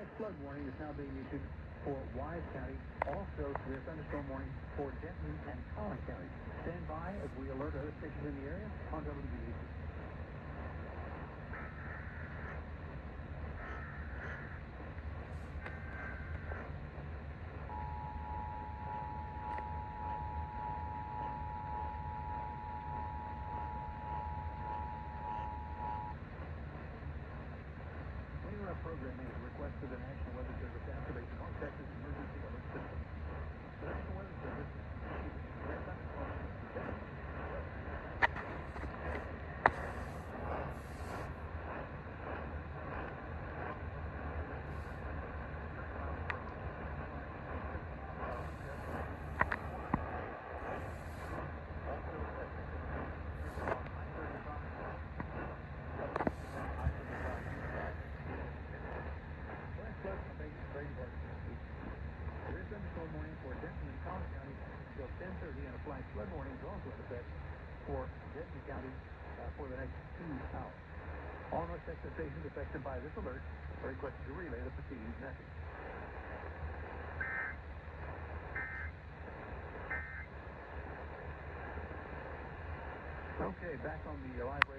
flash flood warning is now being issued for Wise County. Also, severe thunderstorm warning for Denton and Collin counties. Stand by as we alert other stations in the area on WBAP. Our program made a request to the National Weather Service to activate the North Texas Emergency Alert System. The National Weather Service thunderstorm warning for Denton and Collin County until 10:30, and a flash flood warning is also in effect for Denton County for the next 2 hours. All North Texas stations affected by this alert are requested to relay the preceding message. Okay, back on the live radar.